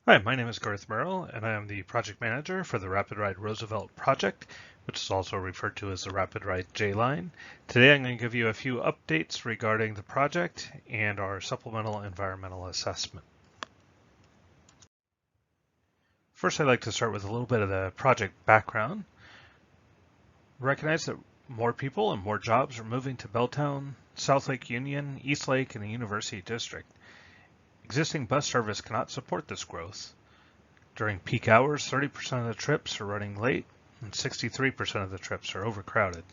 Hi, my name is Garth Merrill, and I am the project manager for the RapidRide Roosevelt project, which is also referred to as the RapidRide J Line. Today I'm going to give you a few updates regarding the project and our Supplemental Environmental Assessment. First, I'd like to start with a little bit of the project background. Recognize that more people and more jobs are moving to Belltown, South Lake Union, East Lake, and the University District. Existing bus service cannot support this growth. During peak hours, 30% of the trips are running late and 63% of the trips are overcrowded.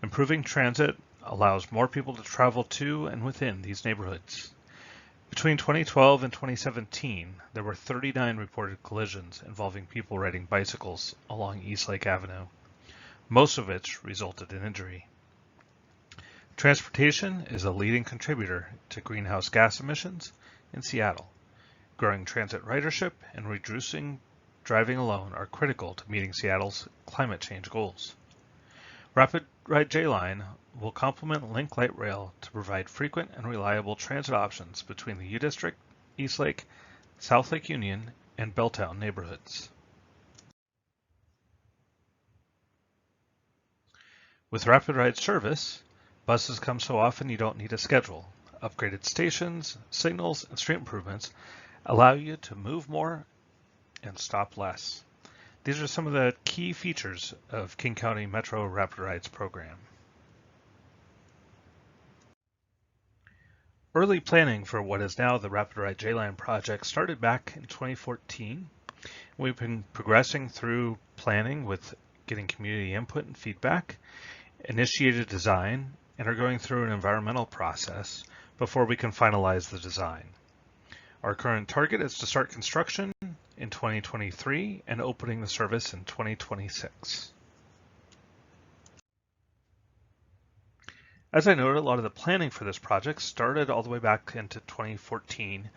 Improving transit allows more people to travel to and within these neighborhoods. Between 2012 and 2017, there were 39 reported collisions involving people riding bicycles along East Lake Avenue, most of which resulted in injury. Transportation is a leading contributor to greenhouse gas emissions in Seattle. Growing transit ridership and reducing driving alone are critical to meeting Seattle's climate change goals. RapidRide J Line will complement Link Light Rail to provide frequent and reliable transit options between the U District, East Lake, South Lake Union, and Belltown neighborhoods. With RapidRide service, buses come so often you don't need a schedule. Upgraded stations, signals, and street improvements allow you to move more and stop less. These are some of the key features of King County Metro RapidRide's program. Early planning for what is now the RapidRide J Line project started back in 2014. We've been progressing through planning with getting community input and feedback, initiated design, and are going through an environmental process before we can finalize the design. Our current target is to start construction in 2023 and opening the service in 2026. As I noted, a lot of the planning for this project started all the way back into 2014,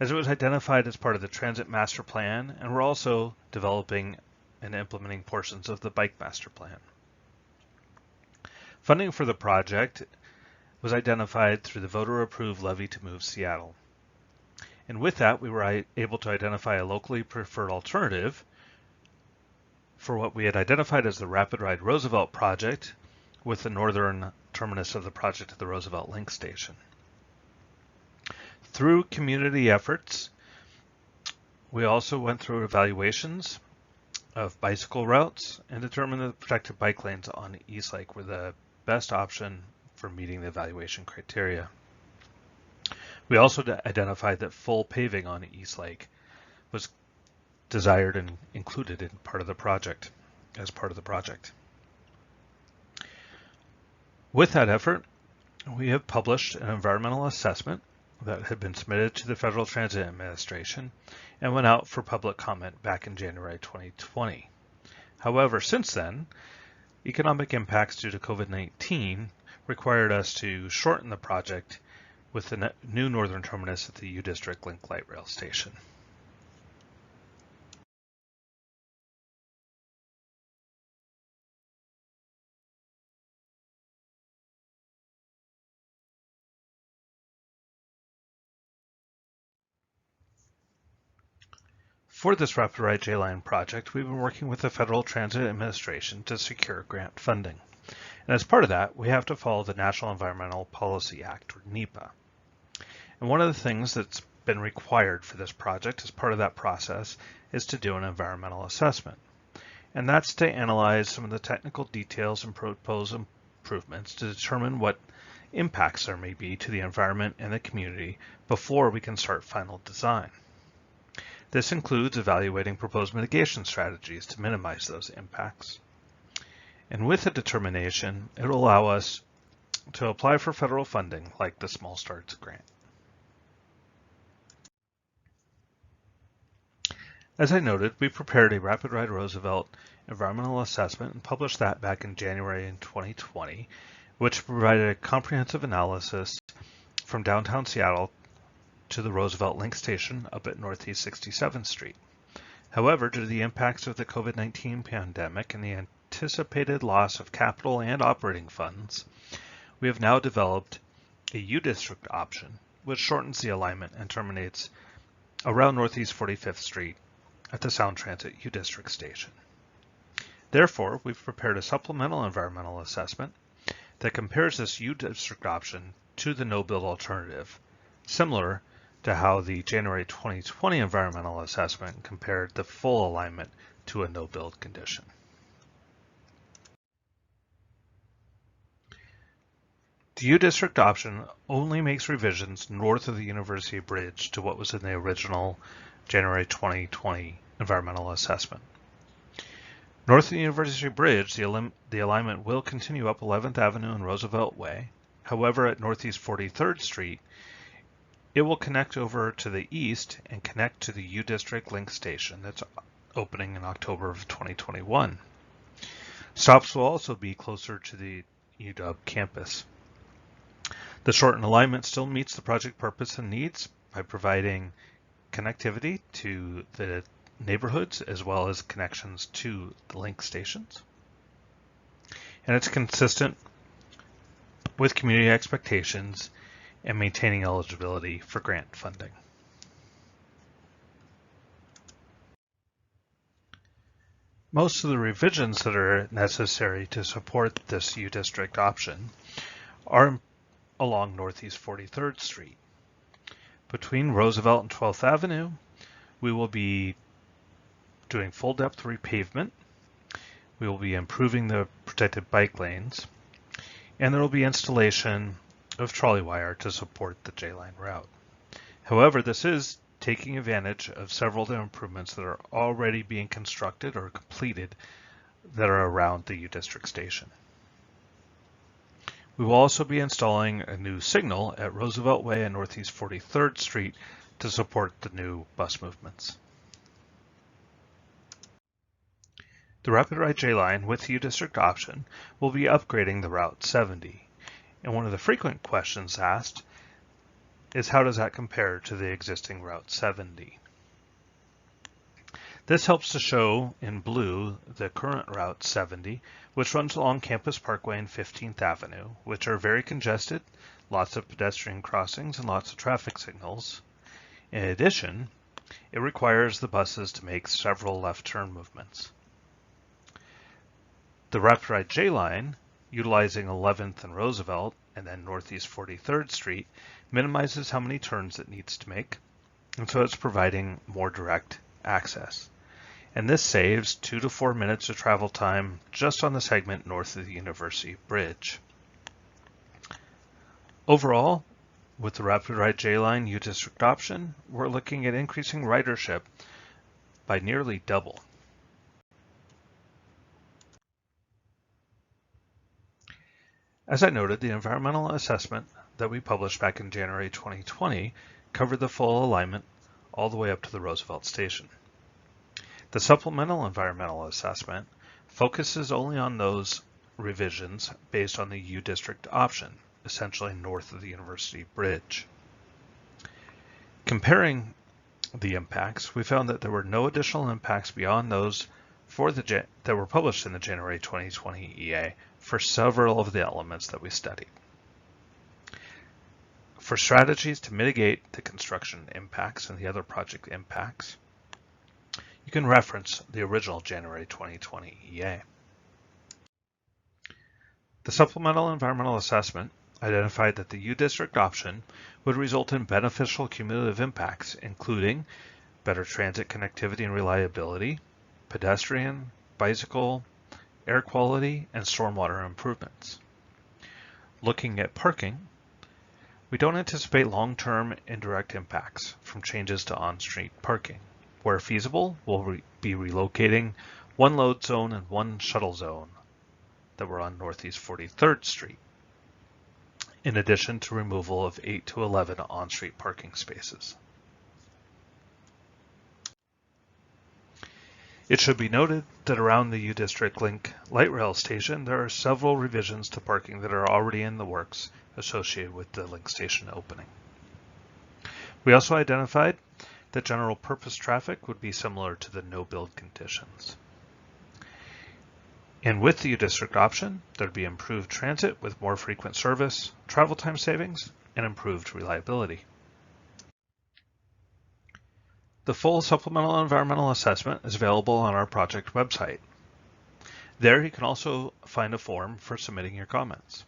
as it was identified as part of the Transit Master Plan, and we're also developing and implementing portions of the Bike Master Plan. Funding for the project was identified through the voter-approved levy to move Seattle. And with that, we were able to identify a locally preferred alternative for what we had identified as the RapidRide Roosevelt project, with the northern terminus of the project at the Roosevelt Link Station. Through community efforts, we also went through evaluations of bicycle routes and determined that protected bike lanes on East Lake were the best option for meeting the evaluation criteria. We also identified that full paving on East Lake was desired and included in part of the project, as part of the project. With that effort, we have published an environmental assessment that had been submitted to the Federal Transit Administration and went out for public comment back in January 2020. However, since then, economic impacts due to COVID-19 required us to shorten the project with the new northern terminus at the U District Link Light Rail Station. For this RapidRide J Line project, we've been working with the Federal Transit Administration to secure grant funding. And as part of that, we have to follow the National Environmental Policy Act, or NEPA. And one of the things that's been required for this project as part of that process is to do an environmental assessment. And that's to analyze some of the technical details and propose improvements to determine what impacts there may be to the environment and the community before we can start final design. This includes evaluating proposed mitigation strategies to minimize those impacts. And with a determination, it will allow us to apply for federal funding like the Small Starts Grant. As I noted, we prepared a RapidRide Roosevelt environmental assessment and published that back in January in 2020, which provided a comprehensive analysis from downtown Seattle to the Roosevelt Link Station up at Northeast 67th Street. However, due to the impacts of the COVID-19 pandemic and the anticipated loss of capital and operating funds, we have now developed a U District option, which shortens the alignment and terminates around Northeast 45th Street at the Sound Transit U District station. Therefore, we've prepared a supplemental environmental assessment that compares this U District option to the no-build alternative, similar to how the January 2020 environmental assessment compared the full alignment to a no-build condition. The U District option only makes revisions north of the University Bridge to what was in the original January 2020 environmental assessment. North of the University Bridge, the alignment will continue up 11th Avenue and Roosevelt Way. However, at Northeast 43rd Street, it will connect over to the east and connect to the U District Link station that's opening in October of 2021. Stops will also be closer to the UW campus. The shortened alignment still meets the project purpose and needs by providing connectivity to the neighborhoods as well as connections to the link stations. And it's consistent with community expectations and maintaining eligibility for grant funding. Most of the revisions that are necessary to support this U District option are along Northeast 43rd Street. Between Roosevelt and 12th Avenue, we will be doing full depth repavement. We will be improving the protected bike lanes, and there will be installation of trolley wire to support the J Line route. However, this is taking advantage of several of the improvements that are already being constructed or completed that are around the U District station. We will also be installing a new signal at Roosevelt Way and Northeast 43rd Street to support the new bus movements. The RapidRide J Line with the U District option will be upgrading the Route 70. And one of the frequent questions asked is how does that compare to the existing Route 70? This helps to show in blue the current Route 70, which runs along Campus Parkway and 15th Avenue, which are very congested, lots of pedestrian crossings and lots of traffic signals. In addition, it requires the buses to make several left turn movements. The RapidRide J Line, utilizing 11th and Roosevelt and then Northeast 43rd Street, minimizes how many turns it needs to make, and so it's providing more direct access. And this saves 2 to 4 minutes of travel time just on the segment north of the University Bridge. Overall, with the RapidRide J Line U District option, we're looking at increasing ridership by nearly double. As I noted, the environmental assessment that we published back in January 2020 covered the full alignment all the way up to the Roosevelt station. The Supplemental Environmental Assessment focuses only on those revisions based on the U District option, essentially north of the University Bridge. Comparing the impacts, we found that there were no additional impacts beyond those that were published in the January 2020 EA for several of the elements that we studied. For strategies to mitigate the construction impacts and the other project impacts, you can reference the original January 2020 EA. The Supplemental Environmental Assessment identified that the U District option would result in beneficial cumulative impacts, including better transit connectivity and reliability, pedestrian, bicycle, air quality, and stormwater improvements. Looking at parking, we don't anticipate long-term indirect impacts from changes to on-street parking. Where feasible, we'll be relocating one load zone and one shuttle zone that were on Northeast 43rd Street, in addition to removal of 8 to 11 on-street parking spaces. It should be noted that around the U District Link light rail station, there are several revisions to parking that are already in the works associated with the link station opening. We also identified that general purpose traffic would be similar to the no-build conditions. And with the U District option, there'd be improved transit with more frequent service, travel time savings, and improved reliability. The full Supplemental Environmental Assessment is available on our project website. There you can also find a form for submitting your comments.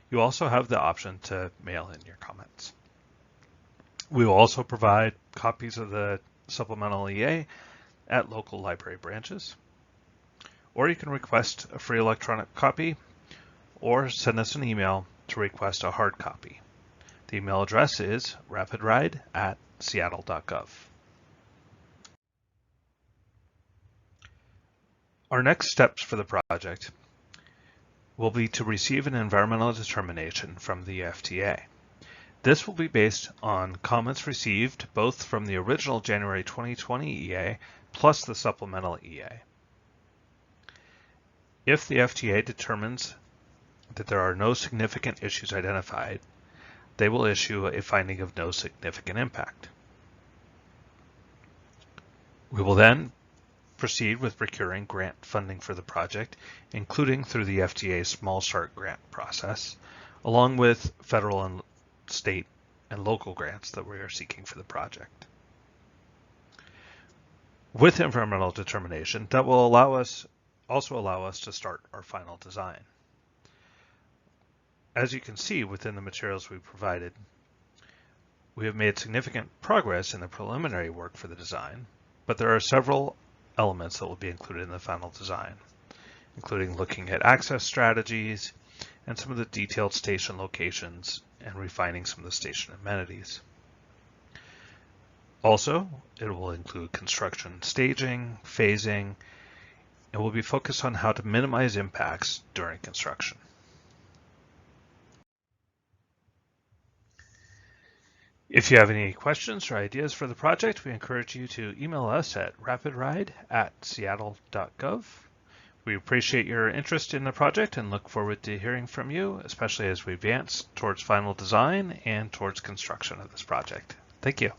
You also have the option to mail in your comments. We will also provide copies of the Supplemental EA at local library branches, or you can request a free electronic copy or send us an email to request a hard copy. The email address is rapidride@seattle.gov. Our next steps for the project will be to receive an environmental determination from the FTA. This will be based on comments received both from the original January 2020 EA plus the Supplemental EA. If the FTA determines that there are no significant issues identified, they will issue a finding of no significant impact. We will then proceed with procuring grant funding for the project, including through the FTA's Small Start grant process, along with federal and state and local grants that we are seeking for the project. With environmental determination, that will also allow us to start our final design. As you can see within the materials we provided, we have made significant progress in the preliminary work for the design, but there are several elements that will be included in the final design, including looking at access strategies and some of the detailed station locations and refining some of the station amenities. Also, it will include construction staging, phasing, and will be focused on how to minimize impacts during construction. If you have any questions or ideas for the project, we encourage you to email us at rapidride@seattle.gov. We appreciate your interest in the project and look forward to hearing from you, especially as we advance towards final design and towards construction of this project. Thank you.